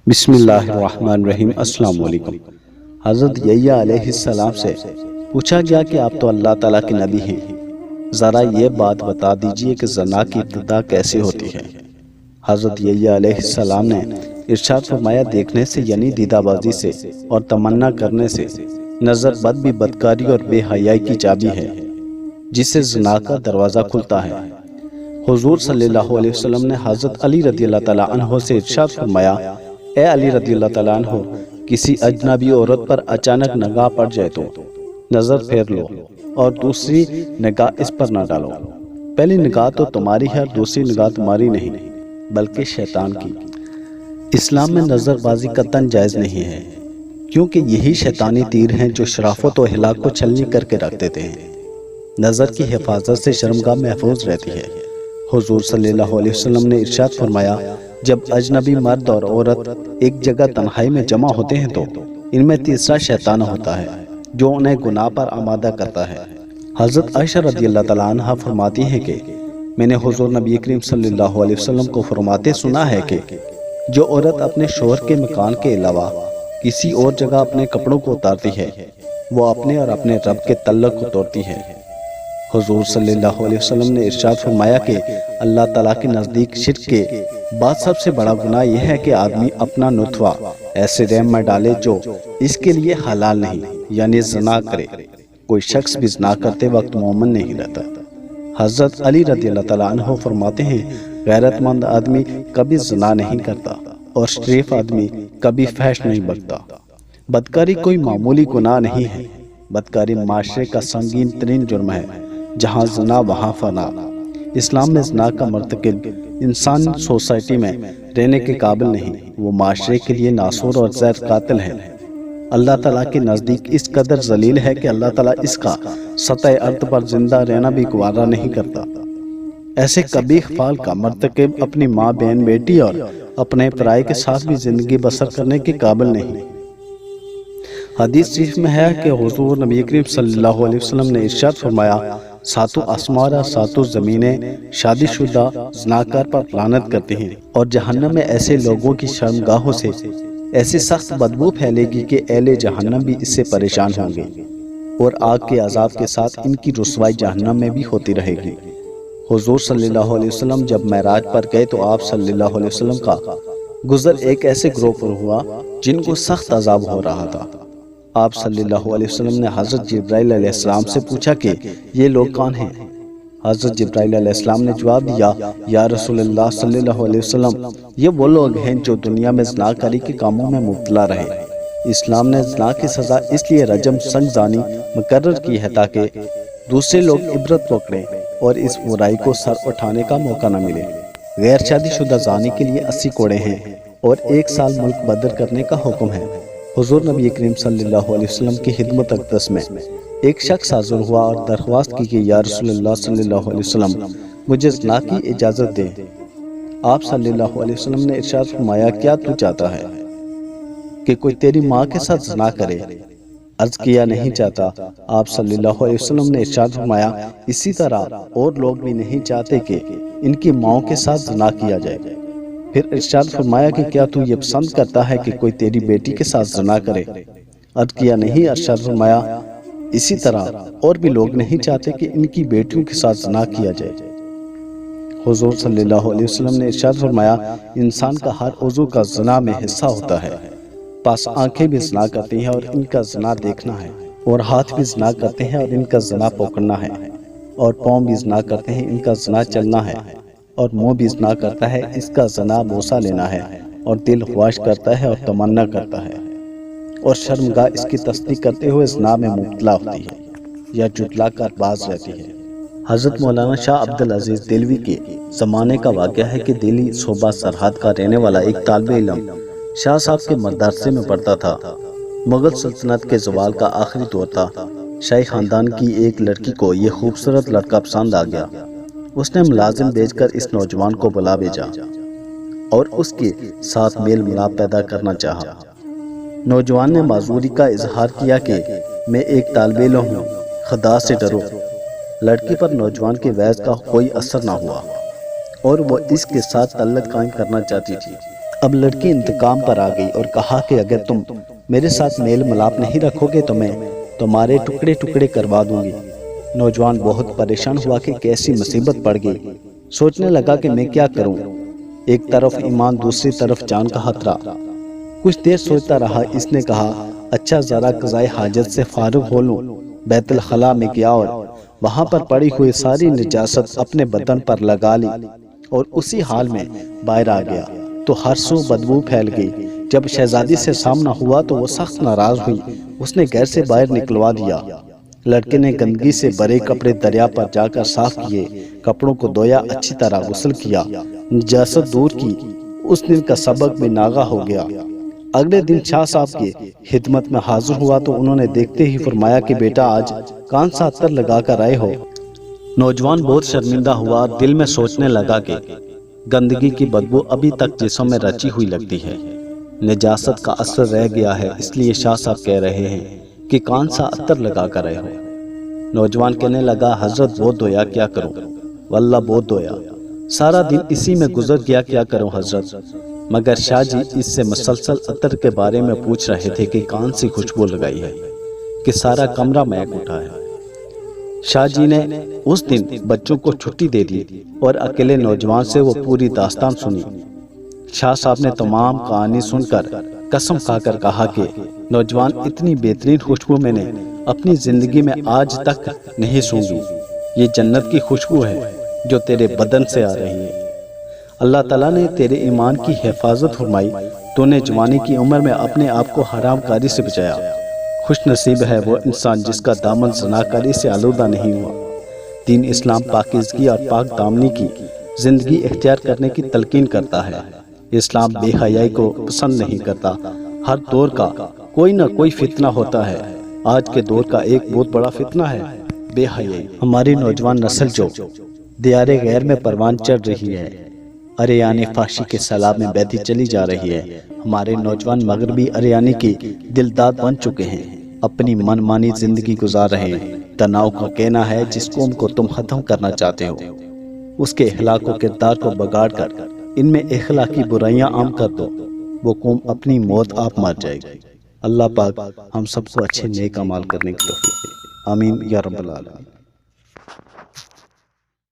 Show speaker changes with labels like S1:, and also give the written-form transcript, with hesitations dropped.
S1: بسم اللہ الرحمن الرحیم۔ السلام علیکم۔ حضرت یحییٰ علیہ السلام سے پوچھا گیا کہ آپ تو اللہ تعالیٰ کے نبی ہیں، ذرا یہ بات بتا دیجئے کہ زنا کی ابتدا کیسے ہوتی ہے۔ حضرت یحییٰ علیہ السلام نے ارشاد فرمایا، دیکھنے سے یعنی دیدہ بازی سے اور تمنا کرنے سے۔ نظر بد بھی بدکاری اور بے حیائی کی چابی ہے جس سے زنا کا دروازہ کھلتا ہے۔ حضور صلی اللہ علیہ وسلم نے حضرت علی رضی اللہ تعالیٰ عنہ سے ارشاد فرمایا، اے علی رضی اللہ تعالیٰ عنہ، کسی اجنبی عورت پر اچانک نگاہ پڑ جائے تو نظر پھیر لو اور دوسری نگاہ اس پر نہ ڈالو۔ پہلی نگاہ تو تمہاری ہے اور دوسری نگاہ تمہاری نہیں بلکہ شیطان کی۔ اسلام میں نظر بازی قطعاً جائز نہیں ہے، کیونکہ یہی شیطانی تیر ہیں جو شرافت و ہلاک کو چھلنی کر کے رکھ دیتے ہیں۔ نظر کی حفاظت سے شرمگاہ محفوظ رہتی ہے۔ حضور صلی اللہ علیہ وسلم نے ارشاد فرمایا، جب اجنبی مرد اور عورت ایک جگہ تنہائی میں جمع ہوتے ہیں تو ان میں تیسرا شیطان ہوتا ہے جو انہیں گناہ پر آمادہ کرتا ہے۔ حضرت عائشہ رضی اللہ تعالیٰ عنہ فرماتی ہیں کہ میں نے حضور نبی کریم صلی اللہ علیہ وسلم کو فرماتے سنا ہے کہ جو عورت اپنے شوہر کے مکان کے علاوہ کسی اور جگہ اپنے کپڑوں کو اتارتی ہے وہ اپنے اور اپنے رب کے تعلق کو توڑتی ہے۔ حضور صلی اللہ علیہ وسلم نے ارشاد فرمایا کہ اللہ تعالیٰ کے نزدیک شرک کے بعد سب سے بڑا گناہ یہ ہے کہ آدمی اپنا نطفہ ایسے رحم میں ڈالے جو اس کے لیے حلال نہیں، یعنی زنا کرے۔ کوئی شخص بھی زنا کرتے وقت مومن نہیں رہتا۔ حضرت علی رضی اللہ تعالیٰ عنہ فرماتے ہیں، غیرت مند آدمی کبھی زنا نہیں کرتا اور شریف آدمی کبھی فحش نہیں بکتا۔ بدکاری کوئی معمولی گناہ نہیں ہے، بدکاری معاشرے کا سنگین ترین جرم ہے، جہاں زنا وہاں فنا۔ اسلام میں زنا کا مرتکب انسان سوسائٹی میں رہنے کے قابل نہیں، وہ معاشرے کے لیے ناسور اور زہر قاتل ہے۔ اللہ تعالیٰ کے نزدیک اس قدر ذلیل ہے کہ اللہ تعالیٰ اس کا سطح ارض پر زندہ رہنا بھی گوارا نہیں کرتا۔ ایسے قبیح فعل کا مرتکب اپنی ماں، بہن، بیٹی اور اپنے پرائے کے ساتھ بھی زندگی بسر کرنے کے قابل نہیں۔ حدیث شریف میں ہے کہ حضور نبی کریم صلی اللہ علیہ وسلم نے ارشاد فرمایا، ساتوں آسمان اور ساتوں زمینیں شادی شدہ زناکار پر لعنت کرتی ہیں، اور جہنم میں ایسے لوگوں کی شرمگاہوں سے ایسی سخت بدبو پھیلے گی کہ اہل جہنم بھی اس سے پریشان ہوں گے، اور آگ کے عذاب کے ساتھ ان کی رسوائی جہنم میں بھی ہوتی رہے گی۔ حضور صلی اللہ علیہ وسلم جب معراج پر گئے تو آپ صلی اللہ علیہ وسلم کا گزر ایک ایسے گروہ پر ہوا جن کو سخت عذاب ہو رہا تھا۔ آپ صلی اللہ علیہ وسلم نے حضرت جبرائیل علیہ السلام سے پوچھا کہ یہ لوگ کون ہیں؟ حضرت جبرائیل علیہ السلام نے جواب دیا، یا رسول اللہ صلی اللہ علیہ وسلم، یہ وہ لوگ ہیں جو دنیا میں زنا کاری کے کاموں میں مبتلا رہے۔ اسلام نے زنا کی سزا اس لیے رجم سنگزانی مقرر کی ہے تاکہ دوسرے لوگ عبرت پکڑیں اور اس برائی کو سر اٹھانے کا موقع نہ ملے۔ غیر شادی شدہ زانی کے لیے 80 کوڑے ہیں اور 1 سال ملک بدر کرنے کا حکم ہے۔ حضور نبی کریم صلی اللہ علیہ وسلم کی خدمت اقدس میں ایک شخص حاضر ہوا اور درخواست کی کہ یا رسول اللہ صلی اللہ علیہ وسلم، مجھے زنا کی اجازت دیں۔ آپ صلی اللہ علیہ وسلم نے ارشاد فرمایا، کیا تو چاہتا ہے کہ کوئی تیری ماں کے ساتھ زنا کرے؟ عرض کیا، نہیں چاہتا۔ آپ صلی اللہ علیہ وسلم نے ارشاد فرمایا، اسی طرح اور لوگ بھی نہیں چاہتے کہ ان کی ماؤں کے ساتھ زنا کیا جائے۔ پھر ارشاد فرمایا کہ کیا تو یہ پسند کرتا ہے کہ کوئی تیری بیٹی کے ساتھ زنا کرے؟ عرض کیا، نہیں۔ ارشاد فرمایا، اسی طرح اور بھی لوگ نہیں چاہتے کہ ان کی بیٹیوں کے ساتھ زنا کیا جائے۔ حضور صلی اللہ علیہ وسلم نے ارشاد فرمایا، انسان کا ہر عضو کا زنا میں حصہ ہوتا ہے، پس آنکھیں بھی زنا کرتی ہیں اور ان کا زنا دیکھنا ہے، اور ہاتھ بھی زنا کرتے ہیں اور ان کا زنا پکڑنا ہے، اور پاؤں بھی زنا کرتے ہیں، ان کا زنا چلنا ہے، اور منہ بھی زنا کرتا ہے، اس کا زنا بوسہ لینا ہے، اور دل خواہش کرتا ہے اور تمنا کرتا ہے، اور شرمگاہ اس کی تصدیق کرتے ہوئے زنا میں مبتلا ہوتی ہے یا جھٹلا کر باز رہتی ہے۔ حضرت مولانا شاہ عبدالعزیز دہلوی کے زمانے کا واقعہ ہے کہ دہلی صوبہ سرحد کا رہنے والا ایک طالب علم شاہ صاحب کے مدرسے میں پڑھتا تھا۔ مغل سلطنت کے زوال کا آخری دور تھا۔ شاہی خاندان کی ایک لڑکی کو یہ خوبصورت لڑکا پسند آ گیا۔ اس نے ملازم بھیج کر اس نوجوان کو بلا بھیجا اور اس کے ساتھ میل ملاپ پیدا کرنا چاہا۔ نوجوان نے معذوری کا اظہار کیا کہ میں ایک طالب علم ہوں، خدا سے ڈرو۔ لڑکی پر نوجوان کے وعظ کا کوئی اثر نہ ہوا اور وہ اس کے ساتھ تعلق قائم کرنا چاہتی تھی۔ اب لڑکی انتقام پر آ گئی اور کہا کہ اگر تم میرے ساتھ میل ملاپ نہیں رکھو گے تو میں تمہارے ٹکڑے ٹکڑے کروا دوں گی۔ نوجوان بہت پریشان ہوا کہ کیسی مصیبت پڑ گئی۔ سوچنے لگا کہ میں کیا کروں، ایک طرف ایمان دوسری طرف جان کا خطرہ۔ کچھ دیر سوچتا رہا، اس نے کہا اچھا ذرا قضائے حاجت سے فارغ ہو لوں۔ بیت الخلاء میں گیا اور وہاں پر پڑی ہوئی ساری نجاست اپنے بدن پر لگا لی اور اسی حال میں باہر آ گیا تو ہر سو بدبو پھیل گئی۔ جب شہزادی سے سامنا ہوا تو وہ سخت ناراض ہوئی، اس نے گھر سے باہر نکلوا دیا۔ لڑکے نے گندگی سے بھرے کپڑے دریا پر جا کر صاف کیے، کپڑوں کو دھویا، اچھی طرح غسل کیا، نجاست دور کی۔ اس دن کا سبق بھی ناغہ ہو گیا۔ اگلے دن شاہ صاحب کی خدمت میں حاضر ہوا تو انہوں نے دیکھتے ہی فرمایا کہ بیٹا آج کون سا عطر لگا کر آئے ہو؟ نوجوان بہت شرمندہ ہوا، دل میں سوچنے لگا کہ گندگی کی بدبو ابھی تک جسم میں رچی ہوئی لگتی ہے، نجاست کا اثر رہ گیا ہے، اس لیے شاہ صاحب کہہ رہے ہیں کہ کون سا عطر لگا کر آئے ہو؟ نوجوان کہنے لگا حضرت بہت دھویا، کیا کروں؟ واللہ بہت دھویا، سارا دن اسی میں گزر گیا، کیا کروں حضرت؟ مگر شاہ جی اس سے مسلسل عطر کے بارے میں پوچھ رہے تھے کہ کون سی خوشبو لگائی ہے کہ سارا کمرہ مہک اٹھا ہے۔ شاہ جی نے اس دن بچوں کو چھٹی دے دی اور اکیلے نوجوان سے وہ پوری داستان سنی۔ شاہ صاحب نے تمام کہانی سن کر قسم کھا کر کہا کہ نوجوان اتنی بہترین خوشبو میں نے اپنی زندگی میں آج تک نہیں سونگی، یہ جنت کی خوشبو ہے جو تیرے بدن سے آ رہی ہے۔ اللہ تعالیٰ نے تیرے ایمان کی حفاظت فرمائی، تو نے جوانی کی عمر میں اپنے آپ کو حرام کاری سے بچایا۔ خوش نصیب ہے وہ انسان جس کا دامن زناکاری سے آلودہ نہیں ہوا۔ دین اسلام پاکیزگی اور پاک دامنی کی زندگی اختیار کرنے کی تلقین کرتا ہے۔ اسلام بے حیائی کو پسند نہیں کرتا۔ ہر دور کا کوئی نہ کوئی فتنہ ہوتا ہے، آج کے دور کا ایک بہت بڑا فتنہ ہے بے حیائی۔ ہماری نوجوان نسل جو دیار غیر میں پروان چڑھ رہی ہے، اریانی فحشی کے سیلاب میں بہتی چلی جا رہی ہے۔ ہمارے نوجوان مغربی اریانی کی دلداد بن چکے ہیں، اپنی من مانی زندگی گزار رہے ہیں۔ تناؤ کا کہنا ہے جس قوم کو تم ختم کرنا چاہتے ہو اس کے اخلاق و کردار کو بگاڑ کر ان میں اخلاقی برائیاں عام کر دو، وہ قوم اپنی موت آپ مار جائے گی۔ اللہ پاک ہم سب کو اچھے نیک اعمال کرنے کی توفیق دے، آمین یا رب العالمین۔